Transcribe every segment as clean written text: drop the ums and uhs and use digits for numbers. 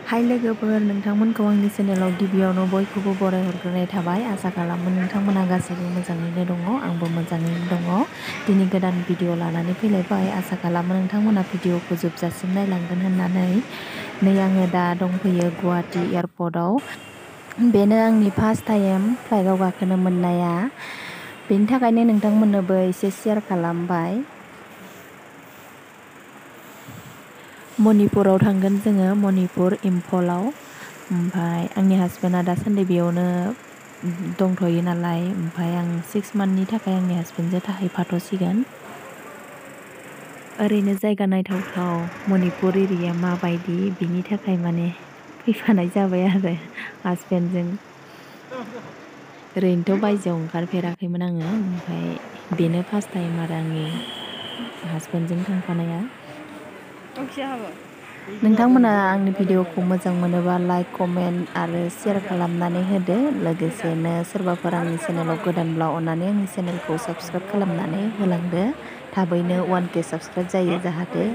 हाय लोगोफोर, नोंथांमोनखौ आंनि चेनेलाव गिबियावनो बयखौबो बराय हरग्रोनाय थाबाय। आसा खालामो नोंथांमोना गासैबो मोजाङैनो दङ। आंबो मोजाङैनो दङ। दिनै गोदान भिडिअ लानानै फैलायबाय। आसा खालामो नोंथांमोना भिडिअखौ जोबजासिम नायलांगोन होननानै। नै आङो दा दंफैयो गुवाहाटि एयारपर्टआव। बेनो आंनि फार्स्ट टाइम फ्लाइटआव गाखोनो मोननाया। बेनि थाखायनो नोंथांमोननोबो एसे शेयार खालामबाय। मणिपुराव थांगोन जोङो, मणिपुर इम्फलाव। ओमफ्राय आंनि हासबेन्डआ दासान्दि बेयावनो दंथ'यो नालाय, ओमफ्राय आं 6 मान्थनि थाखाय आंनि हासबेन्डजों थाहैफाथ'सिगोन। ओरैनो जायगा नायथावथाव मणिपुर एरिया माबायदि, बिनि थाखाय माने फैफानाय जाबाय आरो हासबेन्डजों। ओरैनोथ' बायजोआव ओंखारफेराखैमोन आङो, ओमफ्राय बेनो फार्स्ट टाइम आरो आंनि हासबेन्डजों थांफानाया। नोंथांमोना आंनि भिडिअखौ मोजां मोनोबा लाइक, कमेन्ट आरो शेयार खालामनानै होदो। लोगोसेनो सोरबाफोर आंनि चेनेलाव गोदानब्ला अननानै आंनि चेनेलखौ साबस्क्राइब खालामनानै होलांदो। थाबैनो 1K साबस्क्राइब जायो जाहाथे।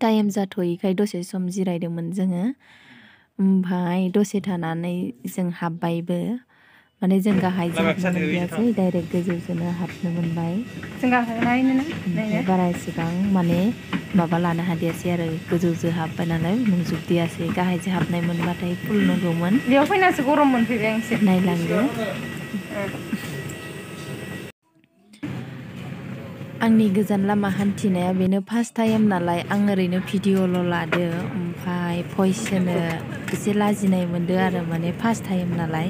टाइम जाथ'यैखाय दसे सम जिरायदोंमोन जोङो। ओमफ्राय दसे थानानै जों हाबबायबो। माने जों गाहायजों हाबनो मोनदियासै, डाइरेक्ट गोजौजोंनो हाबनो मोनबाय। बारा एसेबां माने माबा लानो हादियासै आरो गोजौजों हाबबाय नालाय नुजोबदियासै। गाहायजों हाबनाय मोनबाथाय फुल नुगौमोन। बेयाव फैनासो गरम मोनफैबाय आं एसे। नायलांदो। आंनि गोजान लामा हान्थिनाया बेनो फार्स्ट टाइम नालाय आं ओरैनो भिडिअ'ल' लादो। ओमफ्राय भइस होनो एसे लाजिनाय मोनदो आरो, माने फार्स्ट टाइम नालाय।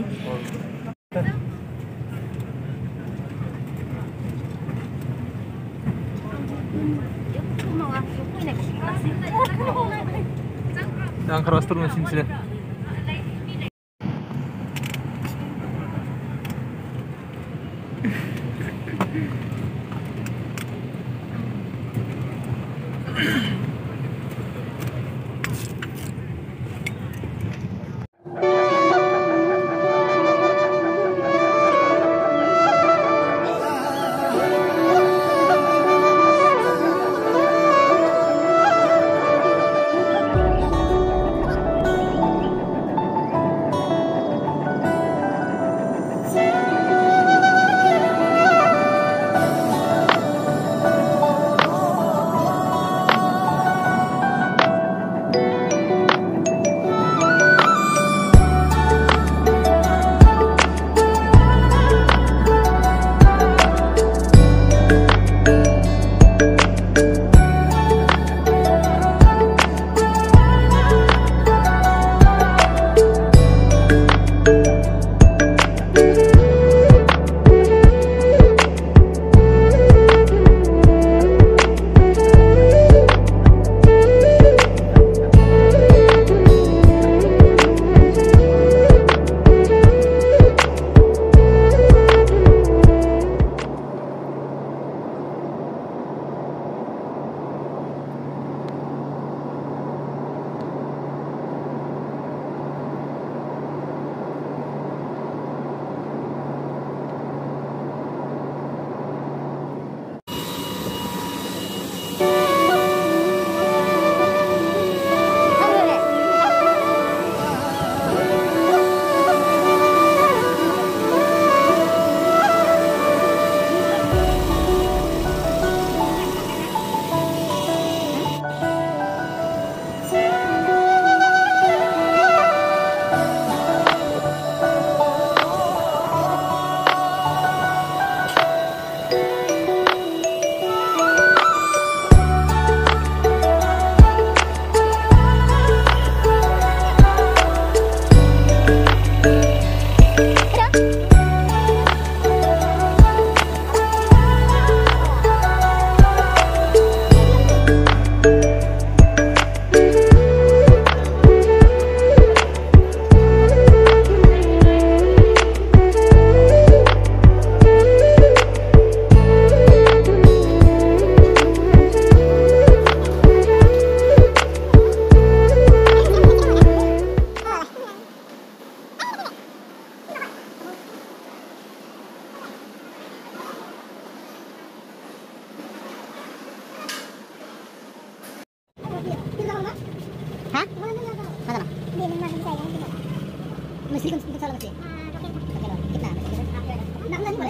Nakunan mo,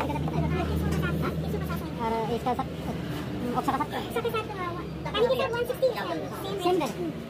iska sak, oksa ka sak. Saka 160. Same then.